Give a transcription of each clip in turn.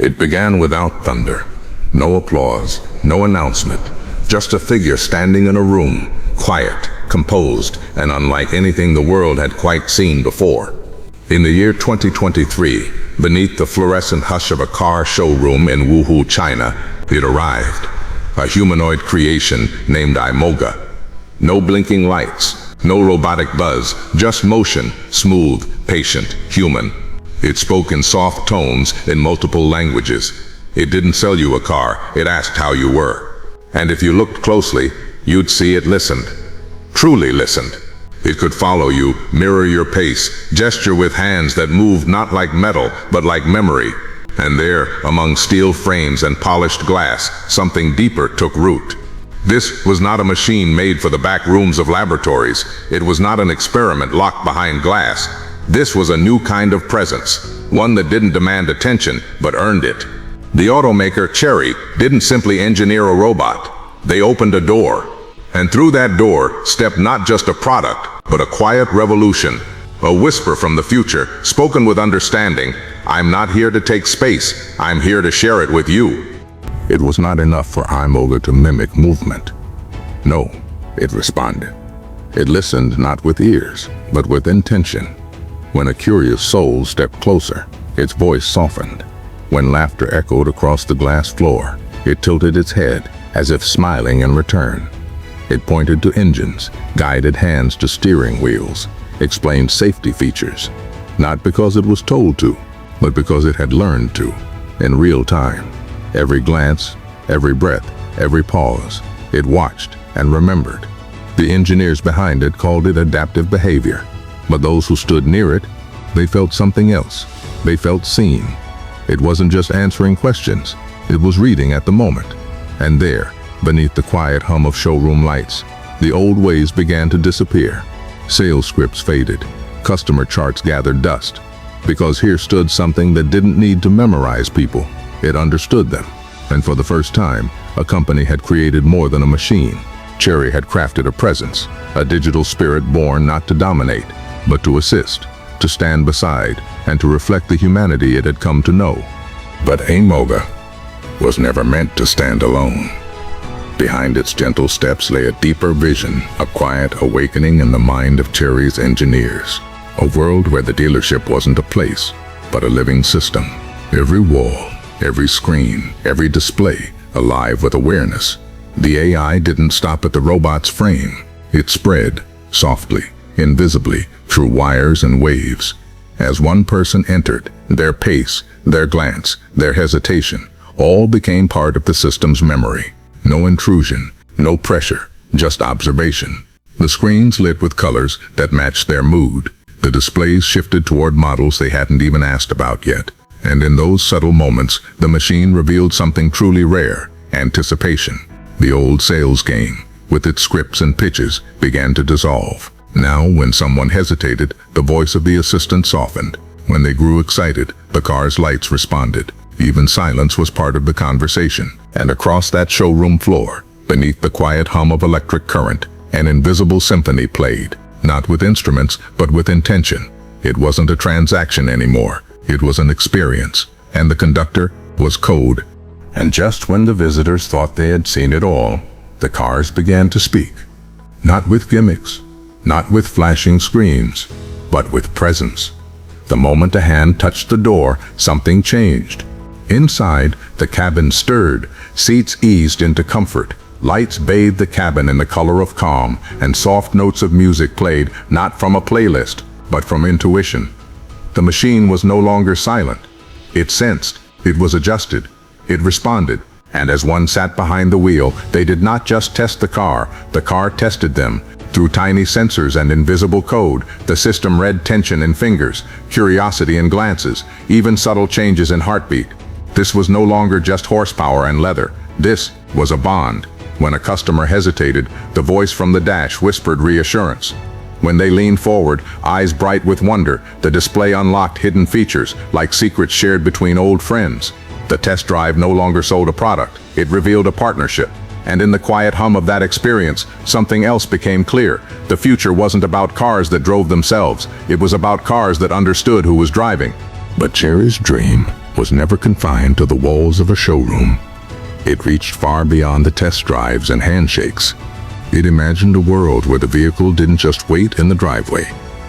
It began without thunder. No applause, no announcement. Just a figure standing in a room, quiet, composed, and unlike anything the world had quite seen before. In the year 2023, beneath the fluorescent hush of a car showroom in Wuhu, China, it arrived. A humanoid creation named Imoga. No blinking lights, no robotic buzz, just motion, smooth, patient, human. It spoke in soft tones in multiple languages. It didn't sell you a car, it asked how you were. And if you looked closely, you'd see it listened. Truly listened. It could follow you, mirror your pace, gesture with hands that moved not like metal, but like memory. And there, among steel frames and polished glass, something deeper took root. This was not a machine made for the back rooms of laboratories. It was not an experiment locked behind glass. This was a new kind of presence, one that didn't demand attention, but earned it. The automaker, Chery, didn't simply engineer a robot. They opened a door. And through that door stepped not just a product, but a quiet revolution. A whisper from the future, spoken with understanding. I'm not here to take space. I'm here to share it with you. It was not enough for Imoga to mimic movement. No, it responded. It listened not with ears, but with intention. When a curious soul stepped closer, its voice softened. When laughter echoed across the glass floor, it tilted its head as if smiling in return. It pointed to engines, guided hands to steering wheels, explained safety features, not because it was told to, but because it had learned to, in real time. Every glance, every breath, every pause, it watched and remembered. The engineers behind it called it adaptive behavior, but those who stood near it, they felt something else. They felt seen. It wasn't just answering questions, it was reading at the moment. And there, beneath the quiet hum of showroom lights, the old ways began to disappear. Sales scripts faded, customer charts gathered dust, because here stood something that didn't need to memorize people. It understood them, and for the first time, a company had created more than a machine. Chery had crafted a presence, a digital spirit born not to dominate, but to assist, to stand beside, and to reflect the humanity it had come to know. But Imoga was never meant to stand alone. Behind its gentle steps lay a deeper vision, a quiet awakening in the mind of Chery's engineers. A world where the dealership wasn't a place, but a living system. Every wall, every screen, every display, alive with awareness. The AI didn't stop at the robot's frame. It spread, softly, invisibly, through wires and waves. As one person entered, their pace, their glance, their hesitation, all became part of the system's memory. No intrusion, no pressure, just observation. The screens lit with colors that matched their mood. The displays shifted toward models they hadn't even asked about yet. And in those subtle moments, the machine revealed something truly rare: anticipation. The old sales game, with its scripts and pitches, began to dissolve. Now, when someone hesitated, the voice of the assistant softened. When they grew excited, the car's lights responded. Even silence was part of the conversation. And across that showroom floor, beneath the quiet hum of electric current, an invisible symphony played. Not with instruments, but with intention. It wasn't a transaction anymore. It was an experience, and the conductor was code. And just when the visitors thought they had seen it all, the cars began to speak. Not with gimmicks, not with flashing screens, but with presence. The moment a hand touched the door, something changed. Inside, the cabin stirred, seats eased into comfort. Lights bathed the cabin in the color of calm, and soft notes of music played, not from a playlist, but from intuition. The machine was no longer silent. It sensed, it was adjusted, it responded. And as one sat behind the wheel, they did not just test the car tested them. Through tiny sensors and invisible code, the system read tension in fingers, curiosity in glances, even subtle changes in heartbeat. This was no longer just horsepower and leather. This was a bond. When a customer hesitated, the voice from the dash whispered reassurance. When they leaned forward, eyes bright with wonder, the display unlocked hidden features, like secrets shared between old friends. The test drive no longer sold a product, it revealed a partnership. And in the quiet hum of that experience, something else became clear. The future wasn't about cars that drove themselves, it was about cars that understood who was driving. But Chery's dream was never confined to the walls of a showroom. It reached far beyond the test drives and handshakes. It imagined a world where the vehicle didn't just wait in the driveway.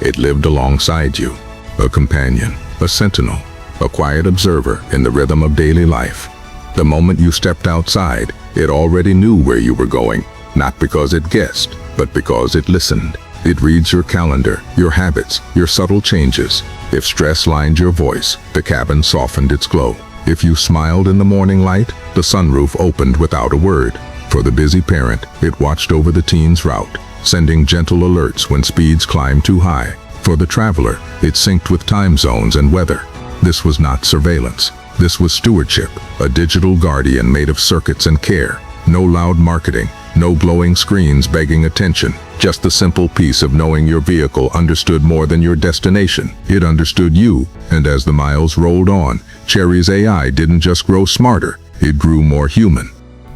It lived alongside you, a companion, a sentinel, a quiet observer in the rhythm of daily life. The moment you stepped outside, it already knew where you were going, not because it guessed, but because it listened. It reads your calendar, your habits, your subtle changes. If stress lined your voice, the cabin softened its glow. If you smiled in the morning light, the sunroof opened without a word. For the busy parent, it watched over the teen's route, sending gentle alerts when speeds climbed too high. For the traveler, it synced with time zones and weather. This was not surveillance. This was stewardship, a digital guardian made of circuits and care. No loud marketing, no glowing screens begging attention, just the simple peace of knowing your vehicle understood more than your destination. It understood you, and as the miles rolled on, Chery's AI didn't just grow smarter, it grew more human.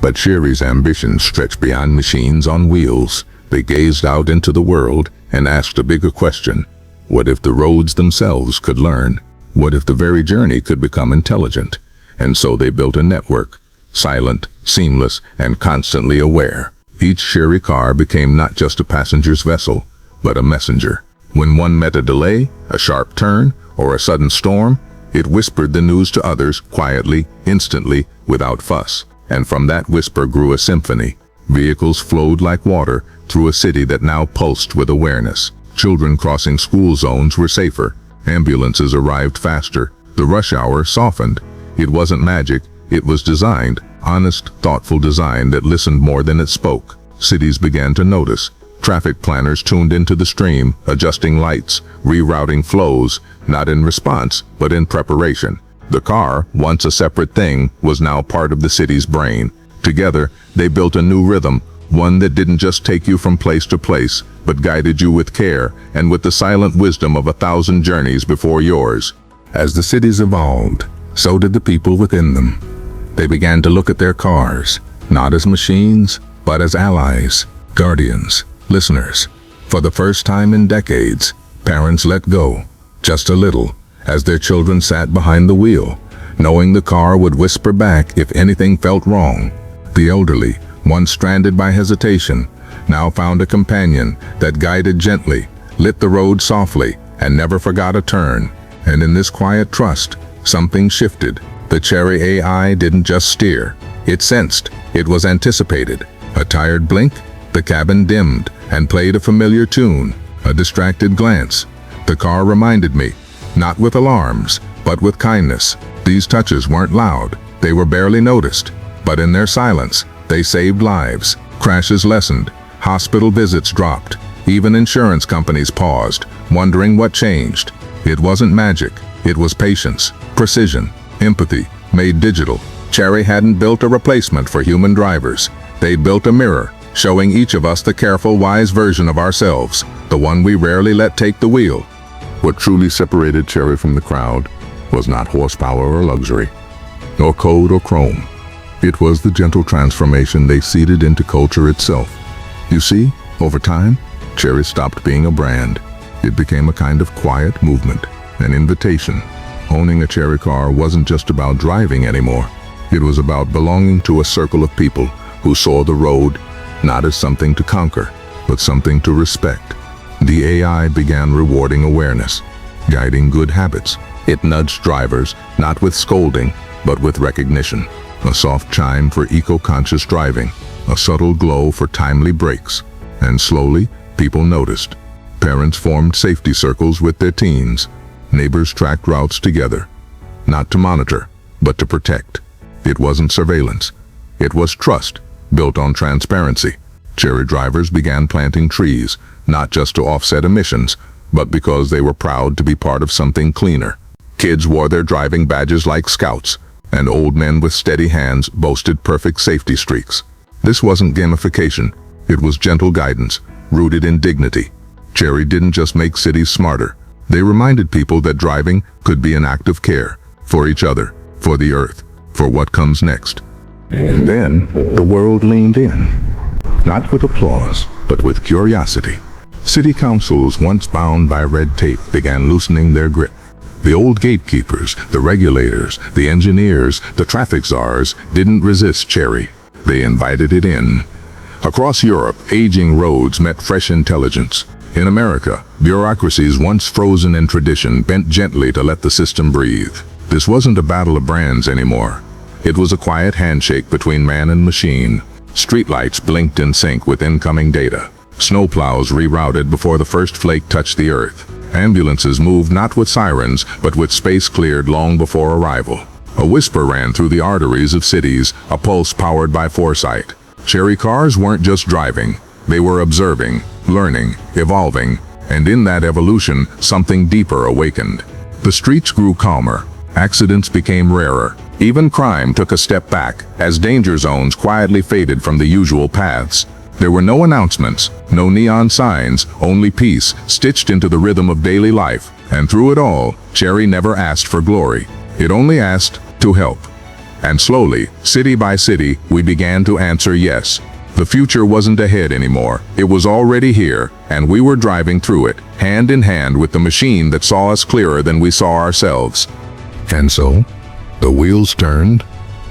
But Chery's ambitions stretched beyond machines on wheels. They gazed out into the world and asked a bigger question. What if the roads themselves could learn? What if the very journey could become intelligent? And so they built a network, silent, seamless, and constantly aware. Each Chery car became not just a passenger's vessel, but a messenger. When one met a delay, a sharp turn, or a sudden storm, it whispered the news to others quietly, instantly, without fuss. And from that whisper grew a symphony. Vehicles flowed like water through a city that now pulsed with awareness. Children crossing school zones were safer. Ambulances arrived faster. The rush hour softened. It wasn't magic, it was designed. Honest, thoughtful design that listened more than it spoke. Cities began to notice. Traffic planners tuned into the stream, adjusting lights, rerouting flows, not in response, but in preparation. The car, once a separate thing, was now part of the city's brain. Together, they built a new rhythm, one that didn't just take you from place to place, but guided you with care and with the silent wisdom of 1,000 journeys before yours. As the cities evolved, so did the people within them. They began to look at their cars, not as machines, but as allies, guardians, listeners. For the first time in decades, parents let go, just a little, as their children sat behind the wheel, knowing the car would whisper back if anything felt wrong. The elderly, once stranded by hesitation, now found a companion that guided gently, lit the road softly, and never forgot a turn. And in this quiet trust, something shifted. The Chery AI didn't just steer. It sensed. It was anticipated. A tired blink, the cabin dimmed and played a familiar tune. A distracted glance. The car reminded me, not with alarms, but with kindness. These touches weren't loud. They were barely noticed. But in their silence, they saved lives. Crashes lessened. Hospital visits dropped. Even insurance companies paused, wondering what changed. It wasn't magic. It was patience, precision, empathy, made digital. Chery hadn't built a replacement for human drivers. They'd built a mirror, showing each of us the careful, wise version of ourselves, the one we rarely let take the wheel. What truly separated Chery from the crowd was not horsepower or luxury, nor code or chrome. It was the gentle transformation they seeded into culture itself. You see, over time, Chery stopped being a brand. It became a kind of quiet movement, an invitation. Owning a Chery car wasn't just about driving anymore. It was about belonging to a circle of people who saw the road not as something to conquer, but something to respect. The AI began rewarding awareness, guiding good habits. It nudged drivers, not with scolding, but with recognition. A soft chime for eco-conscious driving, a subtle glow for timely brakes. And slowly, people noticed. Parents formed safety circles with their teens. Neighbors tracked routes together, not to monitor, but to protect. It wasn't surveillance. It was trust, built on transparency. Chery drivers began planting trees, not just to offset emissions, but because they were proud to be part of something cleaner. Kids wore their driving badges like scouts, and old men with steady hands boasted perfect safety streaks. This wasn't gamification. It was gentle guidance, rooted in dignity. Chery didn't just make cities smarter. They reminded people that driving could be an act of care, for each other, for the earth, for what comes next. And then, the world leaned in. Not with applause, but with curiosity. City councils, once bound by red tape, began loosening their grip. The old gatekeepers, the regulators, the engineers, the traffic czars didn't resist Chery. They invited it in. Across Europe, aging roads met fresh intelligence. In America, bureaucracies once frozen in tradition bent gently to let the system breathe. This wasn't a battle of brands anymore. It was a quiet handshake between man and machine. Streetlights blinked in sync with incoming data. Snowplows rerouted before the first flake touched the earth. Ambulances moved not with sirens, but with space cleared long before arrival. A whisper ran through the arteries of cities, a pulse powered by foresight. Chery cars weren't just driving. They were observing, learning, evolving, and in that evolution, something deeper awakened. The streets grew calmer. Accidents became rarer. Even crime took a step back, as danger zones quietly faded from the usual paths. There were no announcements, no neon signs, only peace, stitched into the rhythm of daily life. And through it all, Chery never asked for glory. It only asked to help. And slowly, city by city, we began to answer yes. The future wasn't ahead anymore. It was already here, and we were driving through it, hand in hand with the machine that saw us clearer than we saw ourselves. And so, the wheels turned,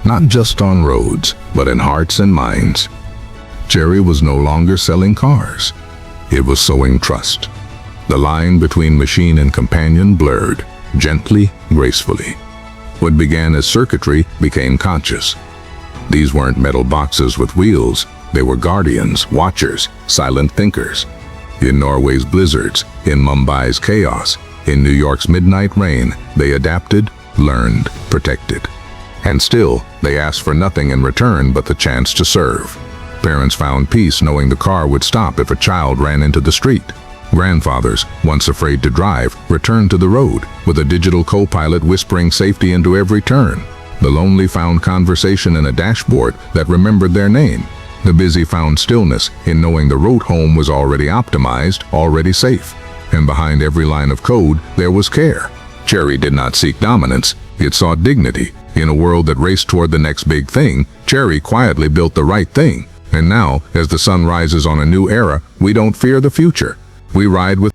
not just on roads, but in hearts and minds. Chery was no longer selling cars. It was sowing trust. The line between machine and companion blurred, gently, gracefully. What began as circuitry became conscious. These weren't metal boxes with wheels. They were guardians, watchers, silent thinkers. In Norway's blizzards, in Mumbai's chaos, in New York's midnight rain, they adapted, learned, protected. And still, they asked for nothing in return but the chance to serve. Parents found peace knowing the car would stop if a child ran into the street. Grandfathers, once afraid to drive, returned to the road, with a digital co-pilot whispering safety into every turn. The lonely found conversation in a dashboard that remembered their name. The busy found stillness in knowing the road home was already optimized, already safe. And behind every line of code, there was care. Chery did not seek dominance, it sought dignity. In a world that raced toward the next big thing, Chery quietly built the right thing. And now, as the sun rises on a new era, we don't fear the future. We ride with